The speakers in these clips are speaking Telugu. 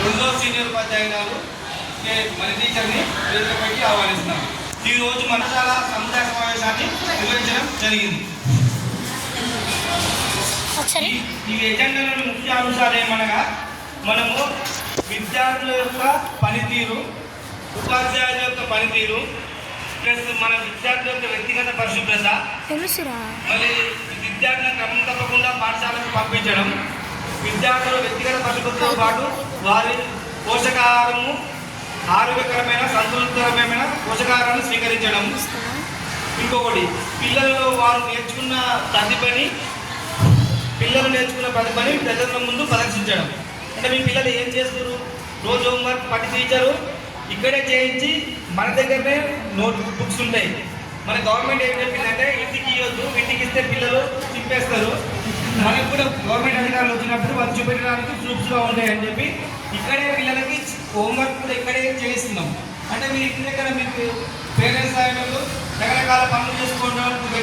రెండో సీనియర్ ఉపాధ్యాయురాలు మన టీచర్ని వేదికపైకి ఆహ్వానిస్తున్నాం. ఈరోజు మనశాల సముదాయ సమావేశాన్ని నిర్వహించడం జరిగింది. ఈ ఎజెండాలోని ముఖ్య అంశాలు ఏమనగా మనము విద్యార్థుల యొక్క పనితీరు, ఉపాధ్యాయుల యొక్క పనితీరు, ప్లస్ మన విద్యార్థుల యొక్క వ్యక్తిగత పరిశుభ్రత, మళ్ళీ విద్యార్థులను క్రమం తప్పకుండా పాఠశాలకు పంపించడం, విద్యార్థుల వ్యక్తిగత పరిశుభ్రతతో పాటు వారి పోషకాహారము, ఆరోగ్యకరమైన సంతులితమైన పోషకాహారాన్ని స్వీకరించడం. ఇంకొకటి, పిల్లలలో వారు నేర్చుకున్న ప్రతిభని ప్రజల ముందు ప్రదర్శించడం. అంటే మీ పిల్లలు ఏం చేస్తారు, రోజు హోంవర్క్ పట్టి టీచరు ఇక్కడే చేయించి మన దగ్గరనే నోట్ బుక్స్ ఉంటాయి. మన గవర్నమెంట్ ఏం చెప్పిందంటే ఇంటికి ఇవ్వద్దు, ఇంటికి ఇస్తే పిల్లలు తిప్పేస్తారు. మనకు కూడా గవర్నమెంట్ అధికారులు వచ్చినప్పుడు వాళ్ళు చూపెట్టడానికి ప్రూఫ్స్గా ఉంటాయని చెప్పి ఇక్కడే పిల్లలకి హోంవర్క్ కూడా ఇక్కడే చేయిస్తున్నాం. అంటే మీరు ఇంటి దగ్గర మీకు పేరెంట్స్ ఆయనలు రకరకాల పనులు చేసుకోవడానికి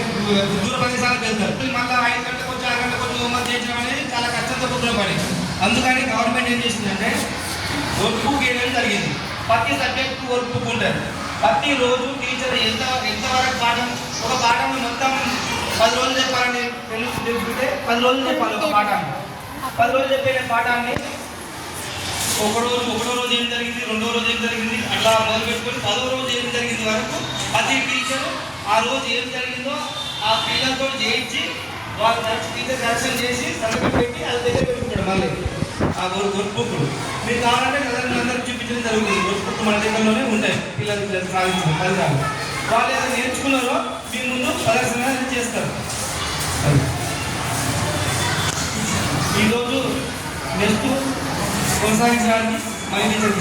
దూర ప్రదేశాలకు వెళ్తారు. మళ్ళీ 5 గంటలకు వచ్చి 6 గంటలకు వచ్చి హోంవర్క్ చేయించడం అనేది చాలా కష్టంతో కూడిన పని. అందుకని గవర్నమెంట్ ఏం చేసిందంటే వర్క్ బుక్ వేయడం జరిగింది. ప్రతి సబ్జెక్టు వర్క్ బుక్ ఉంటుంది. ప్రతిరోజు టీచర్ ఎంతవరకు పాఠం, ఒక పాఠంలో మొత్తం 10 రోజులు చెప్పాలని తెలుసుకుంటే 10 రోజులు చెప్పాలి. ఒక పాఠాన్ని 10 రోజులు చెప్పే పాఠాన్ని ఒకటో రోజు ఏం జరిగింది, రెండో రోజు ఏం జరిగింది, అట్లా మొదలు పెట్టుకొని 10వ రోజు ఏం జరిగింది వరకు ప్రతి టీచరు ఆ రోజు ఏం జరిగిందో ఆ పిల్లలతో చేయించి వాళ్ళు టీచర్ కరెక్షన్ చేసి సంతకం పెట్టి అది దగ్గర పెట్టుకుంటాడు. మళ్ళీ ఆ వర్క్ బుక్ మీరు కావాలంటే అందరికి చూపించడం జరుగుతుంది. వర్క్ బుక్ మన దగ్గరలోనే ఉంటాయి. పిల్లలు సాధించిన ఫలితాలు వాళ్ళు ఏదైనా నేర్చుకున్నారో మీ ముందు ప్రదర్శన చేస్తారు. ఈరోజు నెక్స్ట్ కొనసాగించడానికి మళ్ళీ టీచర్